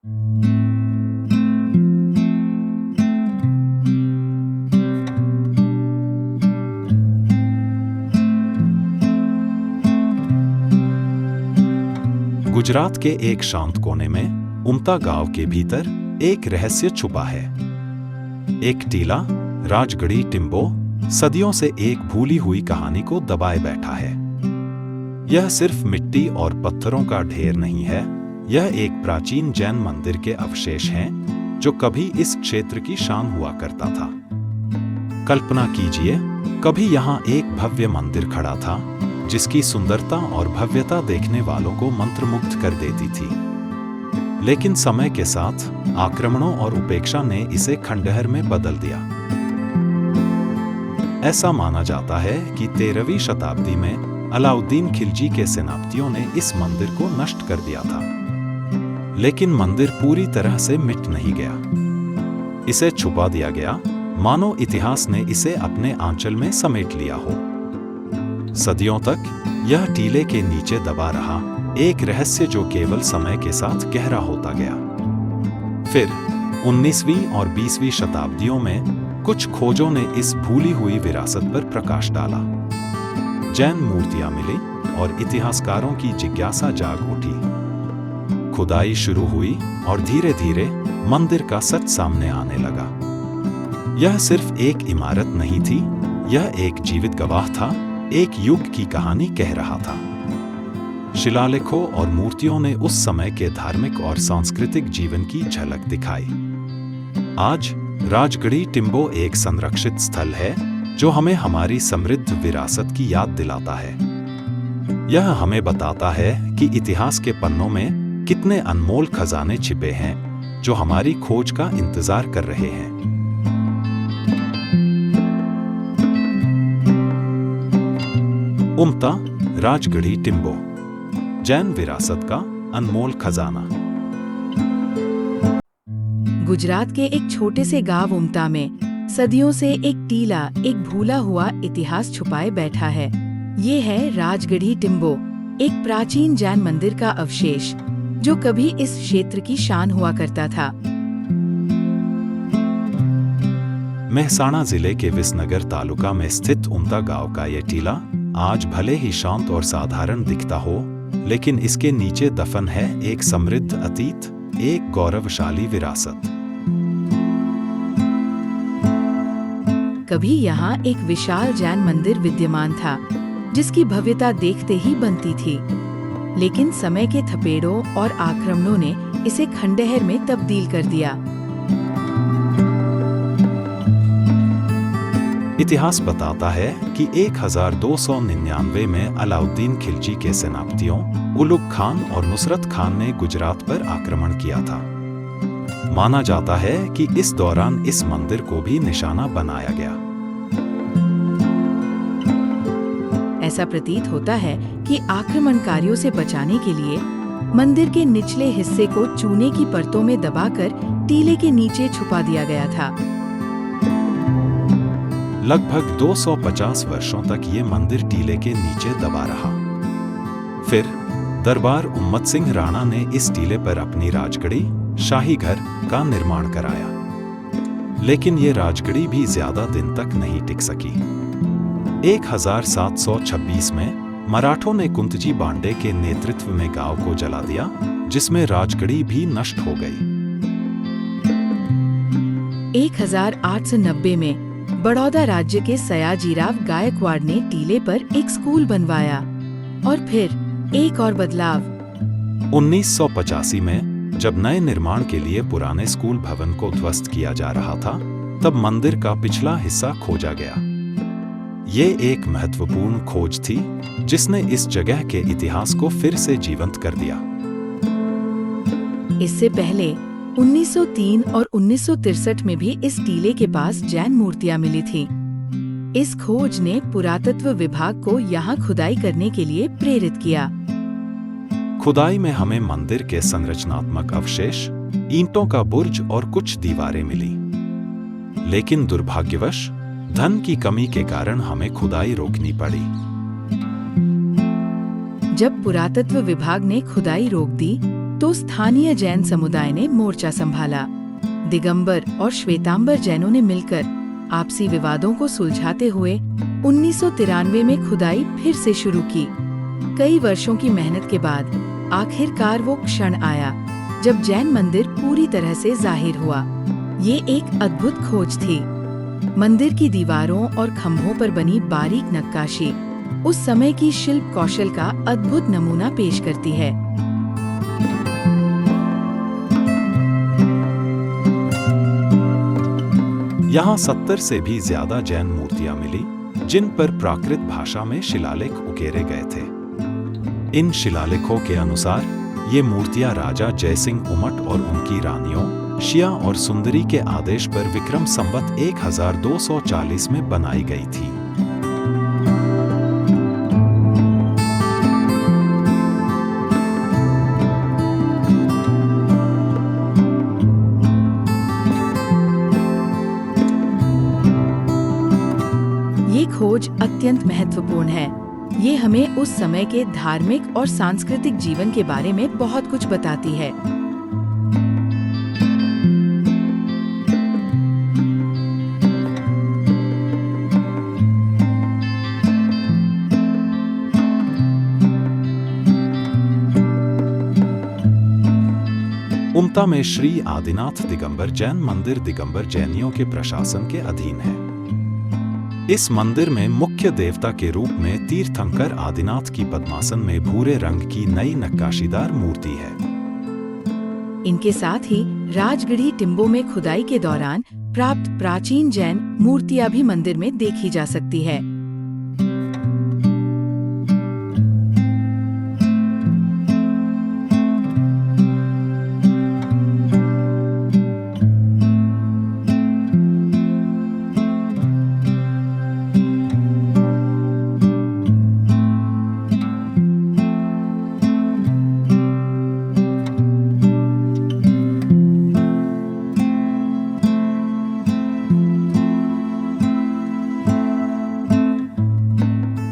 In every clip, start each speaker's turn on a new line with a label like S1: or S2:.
S1: गुजरात के एक शांत कोने में उमता गांव के भीतर एक रहस्य छुपा है। एक टीला राजगढ़ी टिम्बो सदियों से एक भूली हुई कहानी को दबाए बैठा है। यह सिर्फ मिट्टी और पत्थरों का ढेर नहीं है, यह एक प्राचीन जैन मंदिर के अवशेष हैं जो कभी इस क्षेत्र की शान हुआ करता था। कल्पना कीजिए, कभी यहाँ एक भव्य मंदिर खड़ा था जिसकी सुंदरता और भव्यता देखने वालों को मंत्रमुग्ध कर देती थी। लेकिन समय के साथ आक्रमणों और उपेक्षा ने इसे खंडहर में बदल दिया। ऐसा माना जाता है कि 13वीं शताब्दी में अलाउद्दीन खिलजी के सेनापतियों ने इस मंदिर को नष्ट कर दिया था। लेकिन मंदिर पूरी तरह से मिट नहीं गया। इसे छुपा दिया गया, मानो इतिहास ने इसे अपने आंचल में समेट लिया हो। सदियों तक यह टीले के नीचे दबा रहा, एक रहस्य जो केवल समय के साथ गहरा होता गया। फिर 19वीं और 20वीं शताब्दियों में कुछ खोजों ने इस भूली हुई विरासत पर प्रकाश डाला। जैन मूर्तियां मिली और इतिहासकारों की जिज्ञासा जाग उठी। खुदाई शुरू हुई और धीरे धीरे मंदिर का सच सामने आने लगा। यह सिर्फ एक इमारत नहीं थी, यह एक जीवित गवाह था, एक युग की कहानी कह रहा था। शिलालेखों और मूर्तियों ने उस समय के धार्मिक और सांस्कृतिक जीवन की झलक दिखाई। आज राजगढ़ी टिम्बो एक संरक्षित स्थल है जो हमें हमारी समृद्ध विरासत की याद दिलाता है। यह हमें बताता है कि इतिहास के पन्नों में कितने अनमोल खजाने छिपे हैं जो हमारी खोज का इंतजार कर रहे हैं। उमता राजगढ़ी टिम्बो, जैन विरासत का अनमोल खजाना।
S2: गुजरात के एक छोटे से गांव उमता में सदियों से एक टीला, एक भूला हुआ इतिहास छुपाए बैठा है। ये है राजगढ़ी टिम्बो, एक प्राचीन जैन मंदिर का अवशेष जो कभी इस क्षेत्र की शान हुआ करता था।
S1: मेहसाणा जिले के विसनगर तालुका में स्थित उमता गांव का यह टीला आज भले ही शांत और साधारण दिखता हो, लेकिन इसके नीचे दफन है एक समृद्ध अतीत, एक गौरवशाली विरासत।
S2: कभी यहाँ एक विशाल जैन मंदिर विद्यमान था जिसकी भव्यता देखते ही बनती थी। लेकिन समय के थपेड़ों और आक्रमणों ने इसे खंडहर में तब्दील कर दिया।
S1: इतिहास बताता है कि 1299 में अलाउद्दीन खिलजी के सेनापतियों उलुग खान और नुसरत खान ने गुजरात पर आक्रमण किया था। माना जाता है कि इस दौरान इस मंदिर को भी निशाना बनाया गया।
S2: ऐसा प्रतीत होता है कि आक्रमणकारियों से बचाने के लिए मंदिर के निचले हिस्से को चूने की परतों में दबाकर टीले के नीचे छुपा दिया गया था।
S1: लगभग 250 वर्षों तक ये मंदिर टीले के नीचे दबा रहा। फिर दरबार उम्मत सिंह राणा ने इस टीले पर अपनी राजगढ़ी शाही घर का निर्माण कराया। लेकिन ये राजगढ़ी भी ज्यादा दिन तक नहीं टिक सकी। 1726 में मराठों ने कुंतजी बांडे के नेतृत्व में गांव को जला दिया, जिसमें राजगढ़ी भी नष्ट हो गई।
S2: 1890 में बड़ौदा राज्य के सयाजीराव गायकवाड़ ने टीले पर एक स्कूल बनवाया और फिर एक और बदलाव।
S1: 1985 में जब नए निर्माण के लिए पुराने स्कूल भवन को ध्वस्त किया जा रहा था, तब मंदिर का पिछला हिस्सा खोजा गया। ये एक महत्वपूर्ण खोज थी जिसने इस जगह के इतिहास को फिर से जीवंत कर दिया।
S2: इससे पहले 1903 और 1963 में भी इस टीले के पास जैन मूर्तियां मिली थी। इस खोज ने पुरातत्व विभाग को यहाँ खुदाई करने के लिए प्रेरित किया।
S1: खुदाई में हमें मंदिर के संरचनात्मक अवशेष, ईंटों का बुर्ज और कुछ दीवारें मिली। लेकिन दुर्भाग्यवश धन की कमी के कारण हमें खुदाई रोकनी पड़ी।
S2: जब पुरातत्व विभाग ने खुदाई रोक दी तो स्थानीय जैन समुदाय ने मोर्चा संभाला। दिगंबर और श्वेतांबर जैनों ने मिलकर आपसी विवादों को सुलझाते हुए 1993 में खुदाई फिर से शुरू की। कई वर्षों की मेहनत के बाद आखिरकार वो क्षण आया जब जैन मंदिर पूरी तरह से जाहिर हुआ। ये एक अद्भुत खोज थी। मंदिर की दीवारों और खंभों पर बनी बारीक नक्काशी उस समय की शिल्प कौशल का अद्भुत नमूना पेश करती है।
S1: यहाँ 70 से भी ज्यादा जैन मूर्तियां मिली जिन पर प्राकृत भाषा में शिलालेख उकेरे गए थे। इन शिलालेखों के अनुसार ये मूर्तियां राजा जयसिंह उमट और उनकी रानियों शिया और सुंदरी के आदेश पर विक्रम संवत 1240 में बनाई गई थी।
S2: ये खोज अत्यंत महत्वपूर्ण है। ये हमें उस समय के धार्मिक और सांस्कृतिक जीवन के बारे में बहुत कुछ बताती है।
S1: उम्ता में श्री आदिनाथ दिगंबर जैन मंदिर दिगंबर जैनियों के प्रशासन के अधीन है। इस मंदिर में मुख्य देवता के रूप में तीर्थंकर आदिनाथ की पद्मासन में भूरे रंग की नई नक्काशीदार मूर्ति है।
S2: इनके साथ ही राजगढ़ी टिम्बो में खुदाई के दौरान प्राप्त प्राचीन जैन मूर्तियां भी मंदिर में देखी जा सकती है।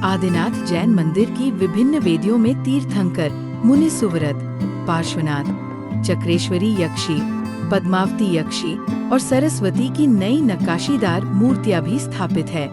S2: आदिनाथ जैन मंदिर की विभिन्न वेदियों में तीर्थंकर मुनि सुव्रत, पार्श्वनाथ, चक्रेश्वरी यक्षी, पद्मावती यक्षी और सरस्वती की नई नक्काशीदार मूर्तियां भी स्थापित है।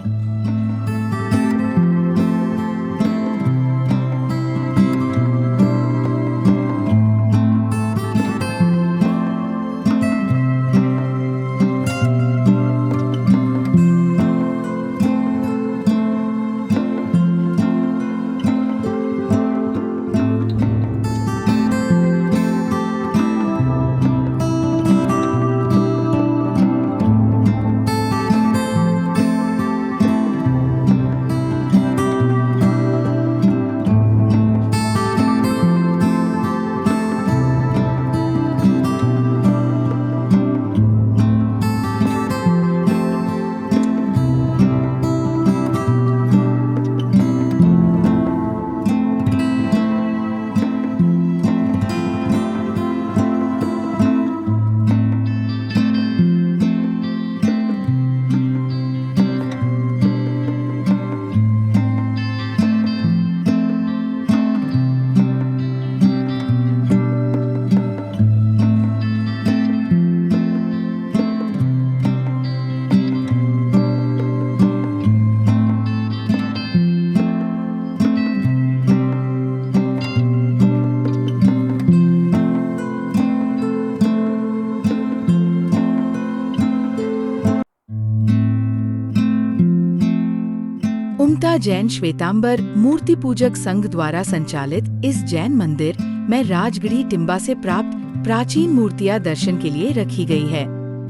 S2: उम्ता जैन श्वेतांबर मूर्ति पूजक संघ द्वारा संचालित इस जैन मंदिर में राजगढ़ी टिम्बा से प्राप्त प्राचीन मूर्तियां दर्शन के लिए रखी गई है।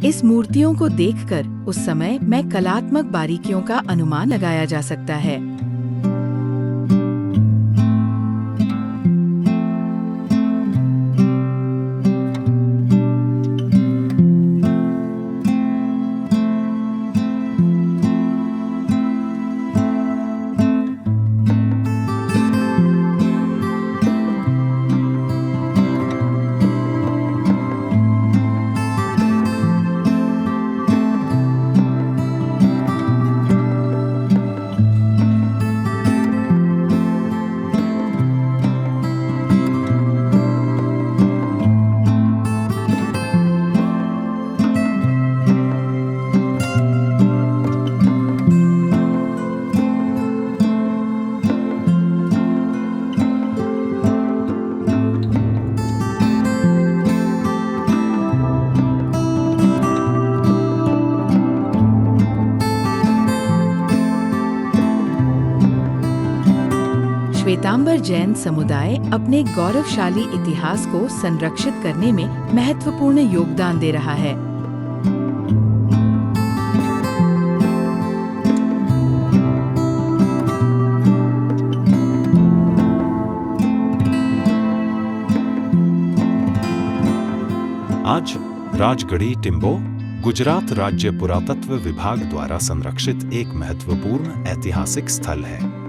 S2: इस मूर्तियों को देखकर उस समय में कलात्मक बारीकियों का अनुमान लगाया जा सकता है। श्वेतांबर जैन समुदाय अपने गौरवशाली इतिहास को संरक्षित करने में महत्वपूर्ण योगदान दे रहा है।
S1: आज राजगढ़ी टिम्बो गुजरात राज्य पुरातत्व विभाग द्वारा संरक्षित एक महत्वपूर्ण ऐतिहासिक स्थल है।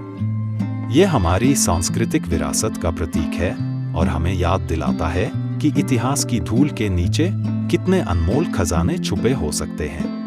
S1: यह हमारी सांस्कृतिक विरासत का प्रतीक है और हमें याद दिलाता है कि इतिहास की धूल के नीचे कितने अनमोल खजाने छुपे हो सकते हैं।